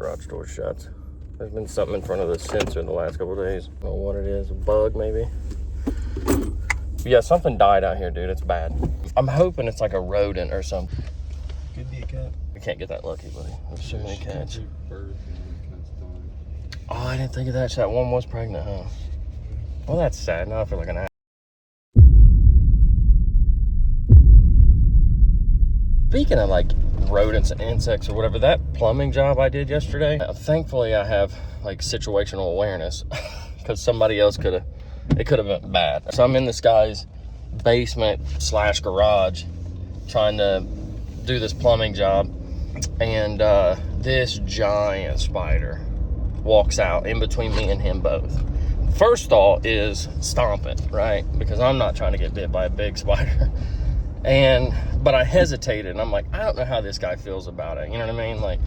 garage door shuts. There's been something in front of the sensor in the last couple of days. I don't know what it is, a bug maybe. But yeah, something died out here, dude. It's bad. I'm hoping it's like a rodent or something. Could be a cat. We can't get that lucky, buddy. There's so many cats. Oh, I didn't think of that. That one was pregnant, huh? Well, that's sad. Now I feel like an ass. Speaking of like rodents and insects or whatever, that plumbing job I did yesterday, thankfully I have like situational awareness because somebody else it could have been bad. So I'm in this guy's basement / garage trying to do this plumbing job, and this giant spider walks out in between me and him both. First thought is stomp it, right? Because I'm not trying to get bit by a big spider. But I hesitated, and I'm like, I don't know how this guy feels about it. You know what I mean? Like,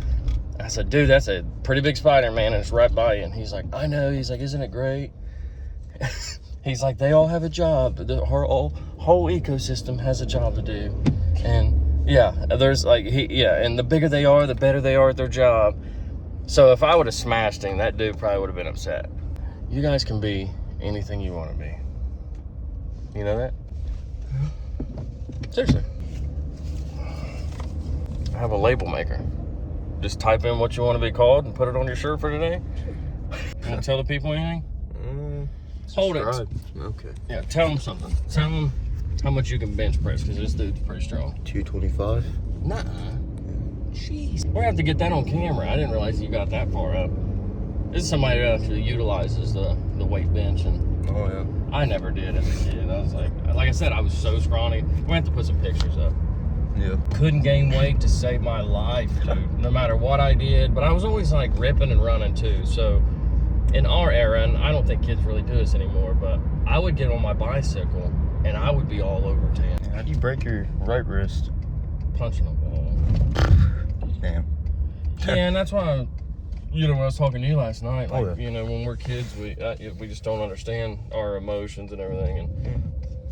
I said, dude, that's a pretty big spider, man, and it's right by you. And he's like, I know. He's like, isn't it great? He's like, they all have a job. The whole ecosystem has a job to do. And yeah, there's like, and the bigger they are, the better they are at their job. So if I would have smashed him, that dude probably would have been upset. You guys can be anything you want to be. You know that? Seriously. I have a label maker. Just type in what you want to be called and put it on your shirt for today. You want to tell the people anything? Hold it. Okay. Yeah, tell them something. Tell them how much you can bench press, because this dude's pretty strong. 225. Nuh-uh. Jeez. We're going to have to get that on camera. I didn't realize you got that far up. This is somebody that actually utilizes the weight bench. And oh, yeah. I never did as a kid. I was like I said, I was so scrawny. We have to put some pictures up. Yeah. Couldn't gain weight to save my life, dude. No matter what I did. But I was always like ripping and running too. So in our era, and I don't think kids really do this anymore, but I would get on my bicycle and I would be all over town. How do you break your right wrist? Punching a wall. Damn. Yeah, and that's why when I was talking to you last night, like, yeah. When we're kids, we just don't understand our emotions and everything. And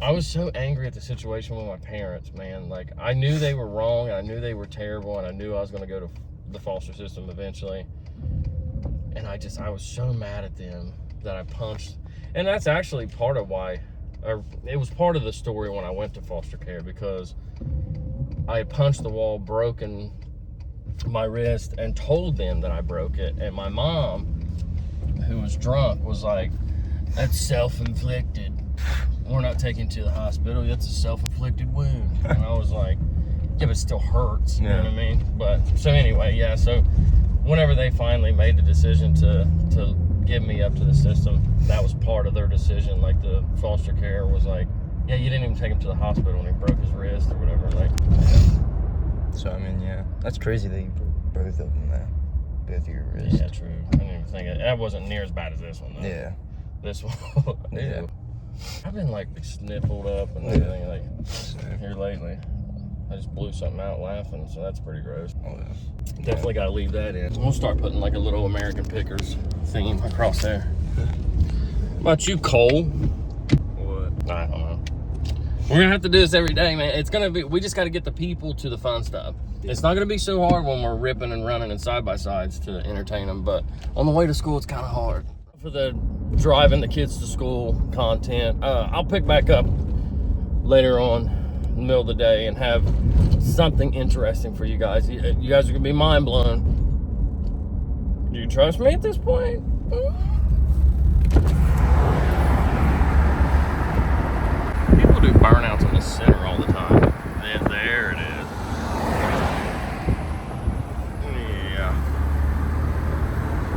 I was so angry at the situation with my parents, man. Like, I knew they were wrong, and I knew they were terrible, and I knew I was going to go to the foster system eventually. And I was so mad at them that I punched. And that's actually part of why, it was part of the story when I went to foster care, because I had punched the wall, broken my wrist, and told them that I broke it. And my mom, who was drunk, was like, that's self-inflicted. We're not taking you to the hospital. That's a self-inflicted wound. And I was like, yeah, but it still hurts. You know what I mean? But so anyway, yeah. So whenever they finally made the decision to give me up to the system, that was part of their decision. Like, the foster care was like, yeah, you didn't even take him to the hospital when he broke his wrist or whatever. Like, so I mean, yeah, that's crazy that you broke both of them now. Both of your wrists. Yeah, true. I didn't even think that wasn't near as bad as this one though. Yeah. This one. Yeah. I've been like sniffled up and everything like here lately. I just blew something out laughing, so that's pretty gross. Oh yeah. Definitely gotta leave that in. We'll start putting like a little American Pickers theme across there. What about you, Cole? What? I don't know. We're gonna have to do this every day, man. It's gonna be, we just gotta get the people to the fun stuff. It's not gonna be so hard when we're ripping and running in side-by-sides to entertain them, but on the way to school, it's kind of hard. For the driving the kids to school content, I'll pick back up later on in the middle of the day and have something interesting for you guys. You guys are gonna be mind blown. Do you trust me at this point? People do burnouts in the center all the time. There it is. Yeah.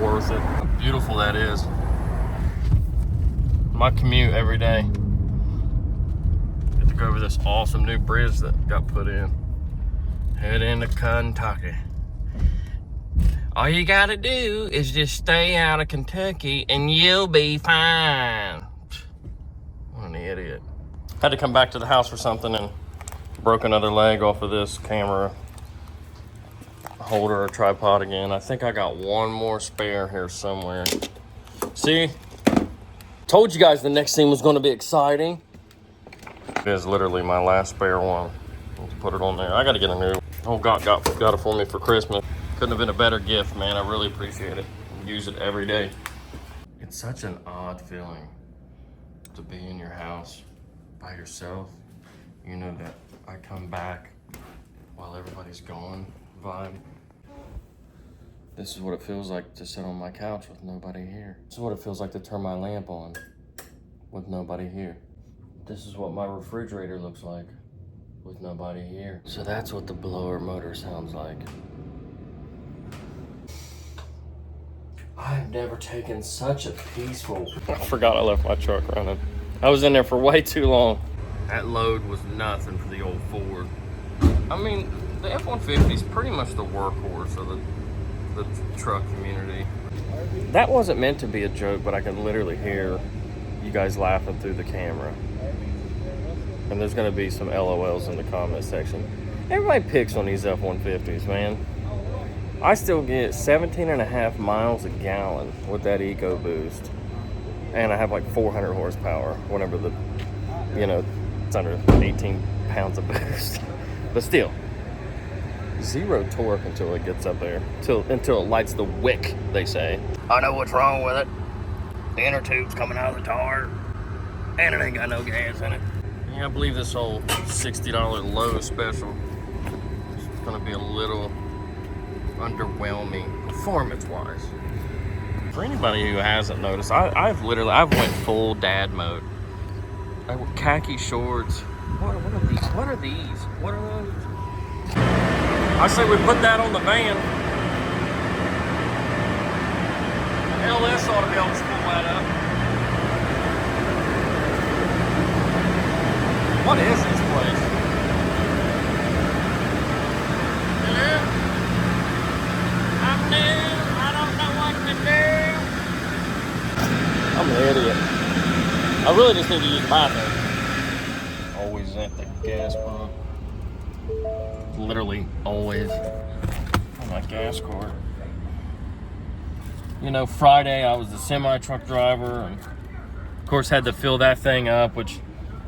Worth it. How beautiful that is. My commute every day. Get to go over this awesome new bridge that got put in. Head into Kentucky. All you gotta do is just stay out of Kentucky and you'll be fine. What an idiot. Had to come back to the house for something and broke another leg off of this camera holder or tripod again. I think I got one more spare here somewhere. See? Told you guys the next scene was going to be exciting. It is literally my last spare one. Let's put it on there. I got to get a new. Oh, God got it for me for Christmas. Couldn't have been a better gift, man. I really appreciate it. Use it every day. It's such an odd feeling to be in your house by yourself. You know that I come back while everybody's gone vibe. This is what it feels like to sit on my couch with nobody here. This is what it feels like to turn my lamp on with nobody here. This is what my refrigerator looks like with nobody here. So that's what the blower motor sounds like. I've never taken such a peaceful... I forgot I left my truck running. I was in there for way too long. That load was nothing for the old Ford. I mean, the F-150 is pretty much the workhorse of the truck community. That wasn't meant to be a joke, but I can literally hear you guys laughing through the camera. And there's gonna be some LOLs in the comment section. Everybody picks on these F-150s, man. I still get 17.5 miles a gallon with that EcoBoost. And I have like 400 horsepower whenever it's under 18 pounds of boost. But still, zero torque until it gets up there. Until it lights the wick, they say. I know what's wrong with it. The inner tube's coming out of the tire. And it ain't got no gas in it. Yeah, I believe this whole $60 Lowe's special is gonna be a little underwhelming performance-wise. For anybody who hasn't noticed, I've went full dad mode. I wore khaki shorts. What are these? What are these? What are those? I say we put that on the van. LS ought to be able to pull that up. What is this place? Hello? I'm new. I don't know what to do. I'm an idiot. I really just need to use the bathroom. Always at the gas pump. Literally always on my gas card. You know, Friday I was the semi-truck driver and of course had to fill that thing up, which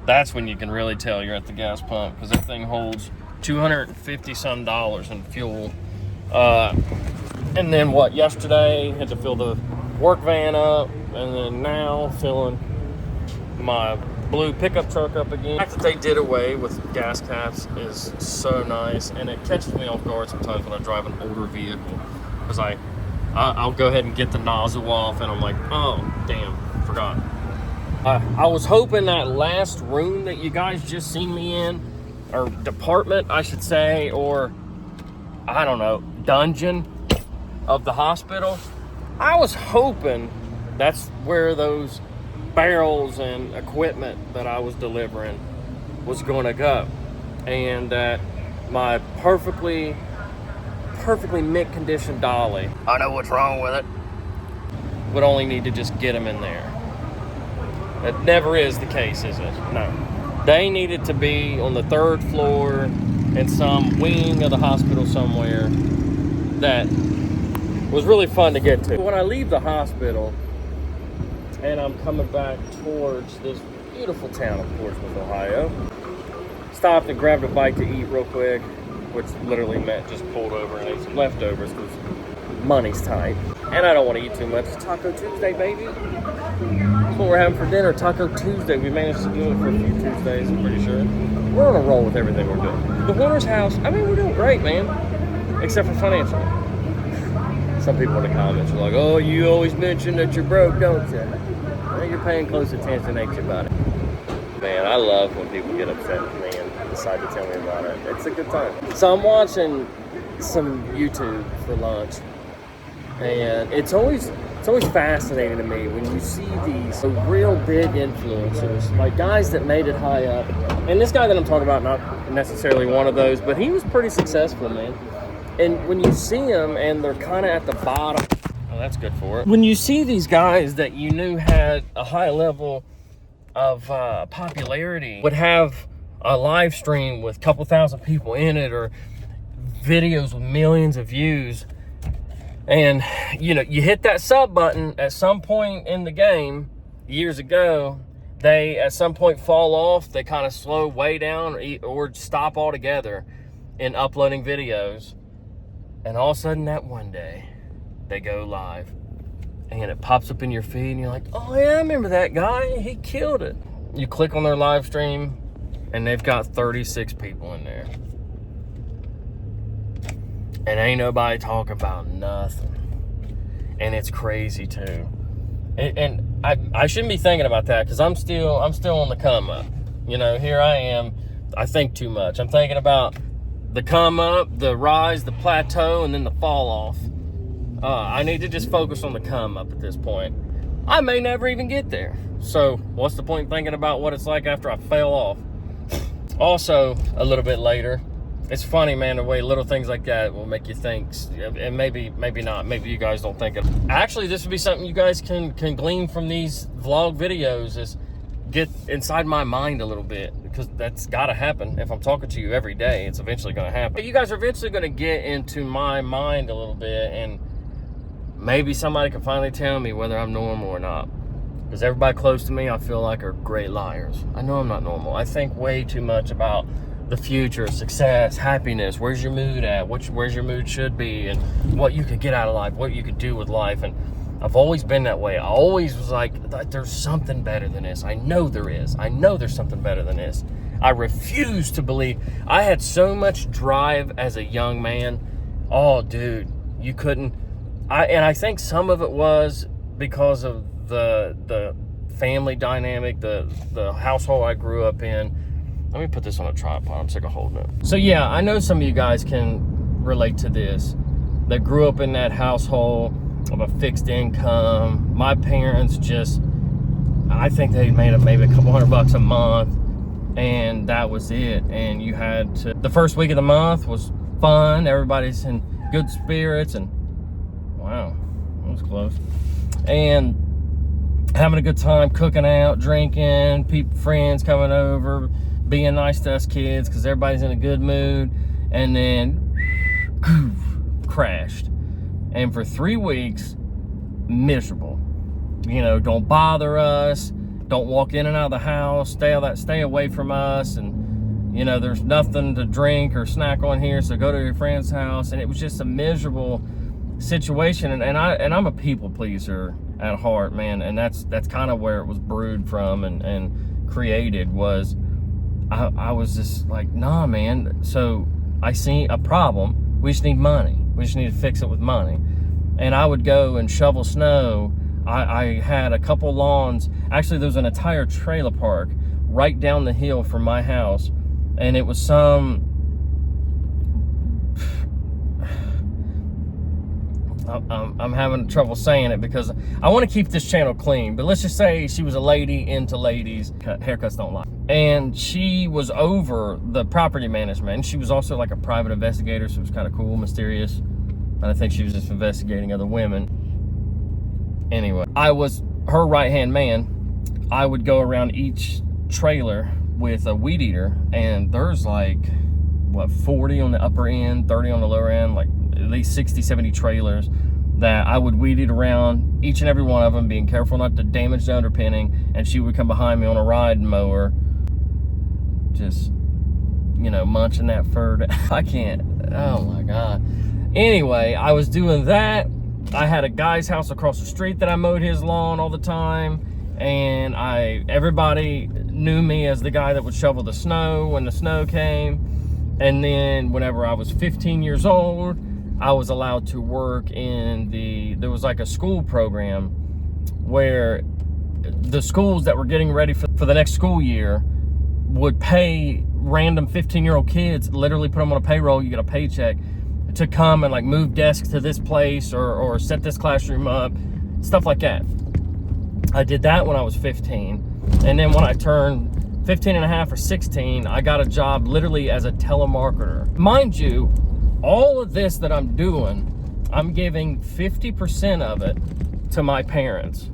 that's when you can really tell you're at the gas pump because that thing holds $250 some in fuel. And then yesterday had to fill the work van up, and then now filling my blue pickup truck up again. The fact that they did away with gas caps is so nice, and it catches me off guard sometimes when I drive an older vehicle because I'll go ahead and get the nozzle off and I'm like, oh damn, forgot. I was hoping that last room that you guys just seen me in, or department I should say, or I don't know, dungeon of the hospital, I was hoping that's where those barrels and equipment that I was delivering was going to go, and that my perfectly mint condition dolly, I know what's wrong with it, would only need to just get them in there. That never is the case, is it? No. They needed to be on the 3rd floor in some wing of the hospital somewhere that was really fun to get to. When I leave the hospital and I'm coming back towards this beautiful town of Portsmouth, Ohio, stopped and grabbed a bite to eat real quick, which literally meant just pulled over and ate some leftovers because money's tight. And I don't want to eat too much. It's Taco Tuesday, baby. That's what we're having for dinner, Taco Tuesday. We managed to do it for a few Tuesdays, I'm pretty sure. We're on a roll with everything we're doing. The Horner's house, I mean, we're doing great, man. Except for financially. Some people in the comments are like, oh, you always mention that you're broke, don't you? Well, you're paying close attention, ain't you, buddy? Man, I love when people get upset with me and decide to tell me about it. It's a good time. So I'm watching some YouTube for lunch. And it's always fascinating to me when you see these real big influencers, like guys that made it high up. And this guy that I'm talking about, not necessarily one of those, but he was pretty successful, man. And when you see them and they're kind of at the bottom, oh, that's good for it. When you see these guys that you knew had a high level of popularity, would have a live stream with a couple thousand people in it, or videos with millions of views, and you know, you hit that sub button at some point in the game years ago, they at some point fall off, they kind of slow way down or stop altogether in uploading videos. And all of a sudden that one day, they go live. And it pops up in your feed and you're like, oh yeah, I remember that guy. He killed it. You click on their live stream and they've got 36 people in there. And ain't nobody talking about nothing. And it's crazy too. And I shouldn't be thinking about that because I'm still on the come up. You know, here I am. I think too much. I'm thinking about the come up, the rise, the plateau, and then the fall off. I need to just focus on the come up at this point. I may never even get there. So what's the point in thinking about what it's like after I fail off? Also, a little bit later, it's funny, man, the way little things like that will make you think, and maybe not. Maybe you guys don't think it. Actually, this would be something you guys can glean from these vlog videos, is get inside my mind a little bit, because that's got to happen. If I'm talking to you every day, it's eventually going to happen. You guys are eventually going to get into my mind a little bit, and maybe somebody can finally tell me whether I'm normal or not. Because everybody close to me, I feel like, are great liars. I know I'm not normal. I think way too much about the future, success, happiness, where's your mood at, where's your mood should be, and what you could get out of life, what you could do with life. And I've always been that way. I always was like, there's something better than this. I know there is. I know there's something better than this. I refuse to believe. I had so much drive as a young man. Oh, dude, you couldn't. And I think some of it was because of the family dynamic, the household I grew up in. Let me put this on a tripod. I'm sick of holding it. So yeah, I know some of you guys can relate to this. That grew up in that household of a fixed income. My parents just, I think they made maybe a couple $100 a month, and that was it. And you had to, the first week of the month was fun. Everybody's in good spirits, and wow, that was close. And having a good time, cooking out, drinking, friends coming over, being nice to us kids because everybody's in a good mood. And then crashed. And for 3 weeks, miserable. You know, don't bother us, don't walk in and out of the house, stay away from us, and you know, there's nothing to drink or snack on here, so go to your friend's house. And it was just a miserable situation. And I'm a people pleaser at heart, man, and that's kind of where it was brewed from and created. Was I was just like, nah, man. So I see a problem. We just need money. We just need to fix it with money. And I would go and shovel snow. I had a couple lawns. Actually, there was an entire trailer park right down the hill from my house. And it was some, I'm having trouble saying it because I want to keep this channel clean, but let's just say she was a lady into ladies. Haircuts don't lie. And she was over the property management. And she was also like a private investigator, so it was kind of cool, mysterious. And I think she was just investigating other women. Anyway, I was her right-hand man. I would go around each trailer with a weed eater, and there's like, what, 40 on the upper end, 30 on the lower end, like at least 60, 70 trailers that I would weed eat around, each and every one of them, being careful not to damage the underpinning. And she would come behind me on a ride mower, just, you know, munching that fur. I can't, oh my God. Anyway, I was doing that. I had a guy's house across the street that I mowed his lawn all the time. And everybody knew me as the guy that would shovel the snow when the snow came. And then whenever I was 15 years old, I was allowed to work in there was like a school program where the schools that were getting ready for the next school year would pay random 15-year-old kids, literally put them on a payroll, you get a paycheck, to come and like move desks to this place or set this classroom up, stuff like that. I did that when I was 15. And then when I turned 15 and a half or 16, I got a job literally as a telemarketer. Mind you, all of this that I'm doing, I'm giving 50% of it to my parents.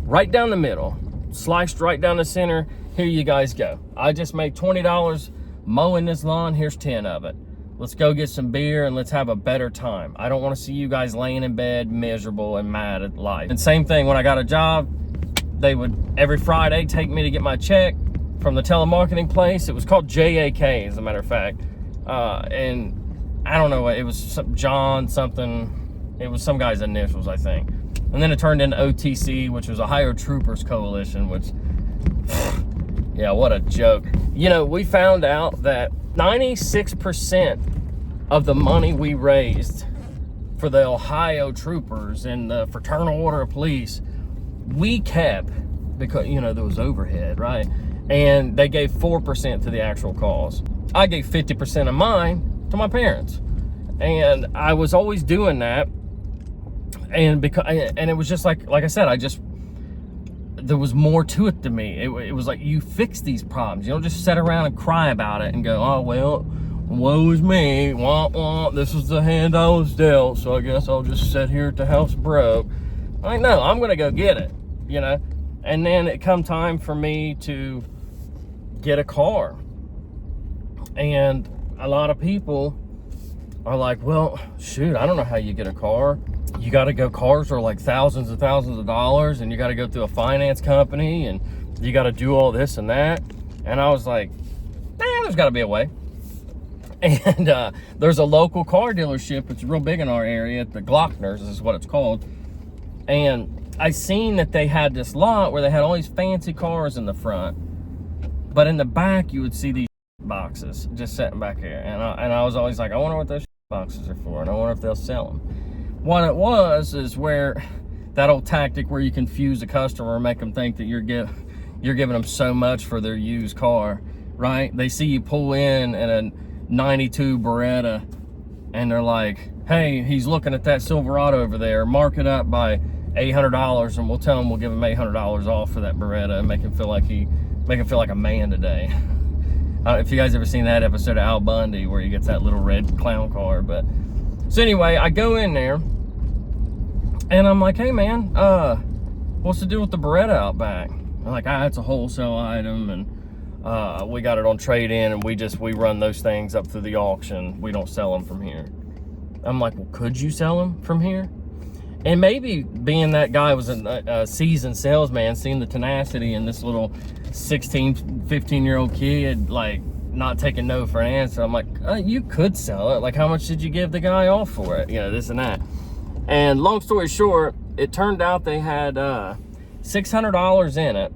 Right down the middle, sliced right down the center. Here you guys go. I just made $20 mowing this lawn. Here's 10 of it. Let's go get some beer and let's have a better time. I don't want to see you guys laying in bed miserable and mad at life. And same thing, when I got a job, they would every Friday take me to get my check from the telemarketing place. It was called JAK, as a matter of fact. And I don't know, it was some John something. It was some guy's initials, I think. And then it turned into OTC, which was Ohio Troopers Coalition, which, yeah, what a joke. You know, we found out that 96% of the money we raised for the Ohio Troopers and the Fraternal Order of Police, we kept, because, you know, there was overhead, right? And they gave 4% to the actual cause. I gave 50% of mine to my parents. And I was always doing that. And it was just like I said, there was more to it than me. It was like, you fix these problems. You don't just sit around and cry about it and go, oh, well, woe is me. Wah, wah. This is the hand I was dealt, so I guess I'll just sit here at the house broke. I know, I'm going to go get it, you know. And then it come time for me to get a car. And a lot of people are like, well, shoot, I don't know how you get a car. You got to go, cars are like thousands and thousands of dollars, and you got to go through a finance company, and you got to do all this and that. And I was like, there's got to be a way. And there's a local car dealership. It's real big in our area. The Glockners is what it's called. And I seen that they had this lot where they had all these fancy cars in the front, but in the back you would see these boxes just sitting back here. And I was always like, I wonder what those boxes are for, and I wonder if they'll sell them. What it was is where that old tactic where you confuse a customer and make them think that you're giving them so much for their used car, right? They see you pull in a 92 Beretta, and they're like, hey, he's looking at that Silverado over there, mark it up by $800, and we'll tell him we'll give him $800 off for that Beretta and make him feel like a man today. If you guys ever seen that episode of Al Bundy where he gets that little red clown car. But so anyway, I go in there and I'm like, hey man, what's the deal with the Beretta out back? I'm like, it's a wholesale item, and we got it on trade-in, and we run those things up through the auction. We don't sell them from here. I'm like, well, could you sell them from here? And maybe being that guy was a seasoned salesman, seeing the tenacity in this little 16, 15-year-old kid, like, not taking no for an answer. I'm like, you could sell it. Like, how much did you give the guy off for it? You know, this and that. And long story short, it turned out they had $600 in it.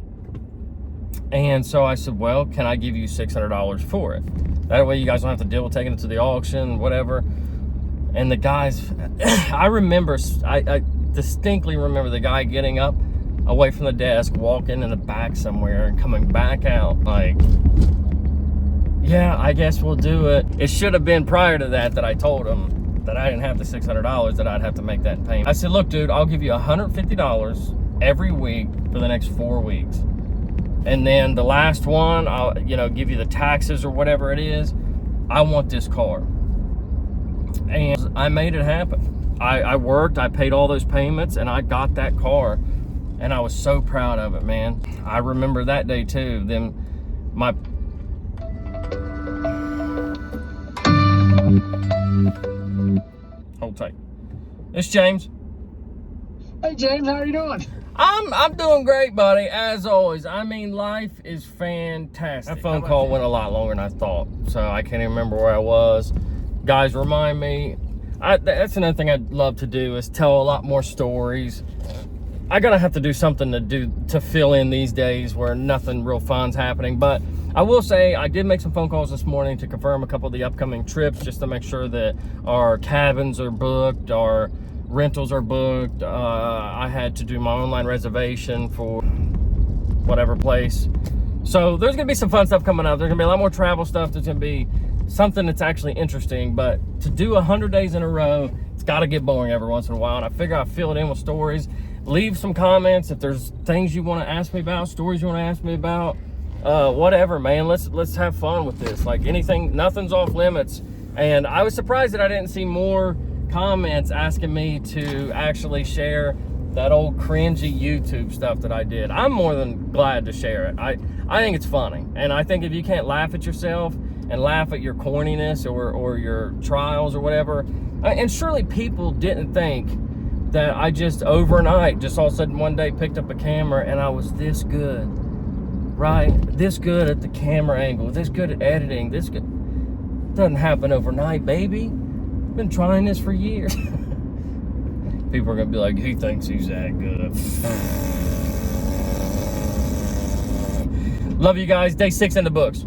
And so I said, well, can I give you $600 for it? That way you guys don't have to deal with taking it to the auction, whatever. And the guys, I distinctly remember the guy getting up away from the desk, walking in the back somewhere, and coming back out like, yeah, I guess we'll do it. It should have been prior to that I told him that I didn't have the $600, that I'd have to make that payment. I said, look, dude, I'll give you $150 every week for the next 4 weeks. And then the last one, I'll, give you the taxes or whatever it is. I want this car. And I made it happen. I worked, I paid all those payments, and I got that car. And I was so proud of it, man. I remember that day too. Then hold tight. It's James. Hey James, how are you doing? I'm doing great, buddy, as always. I mean, life is fantastic. That phone call went a lot longer than I thought, so I can't even remember where I was. Guys, remind me. That's another thing I'd love to do, is tell a lot more stories. I gotta have to do something to fill in these days where nothing real fun's happening. But I will say I did make some phone calls this morning to confirm a couple of the upcoming trips, just to make sure that our cabins are booked, our rentals are booked. I had to do my online reservation for whatever place. So there's gonna be some fun stuff coming up. There's gonna be a lot more travel stuff. There's gonna be something that's actually interesting. But to do 100 days in a row, it's gotta get boring every once in a while. And I figure I'll fill it in with stories. Leave some comments if there's things you want to ask me about, stories you want to ask me about, whatever, man. Let's have fun with this. Like, anything, nothing's off limits. And I was surprised that I didn't see more comments asking me to actually share that old cringy YouTube stuff that I did. I'm more than glad to share it. I think it's funny. And I think if you can't laugh at yourself and laugh at your corniness or your trials or whatever, and surely people didn't think that I just overnight, just all of a sudden one day picked up a camera and I was this good, right? This good at the camera angle, this good at editing, this good. Doesn't happen overnight, baby. Been trying this for years. People are gonna be like, he thinks he's that good. Love you guys. Day 6 in the books.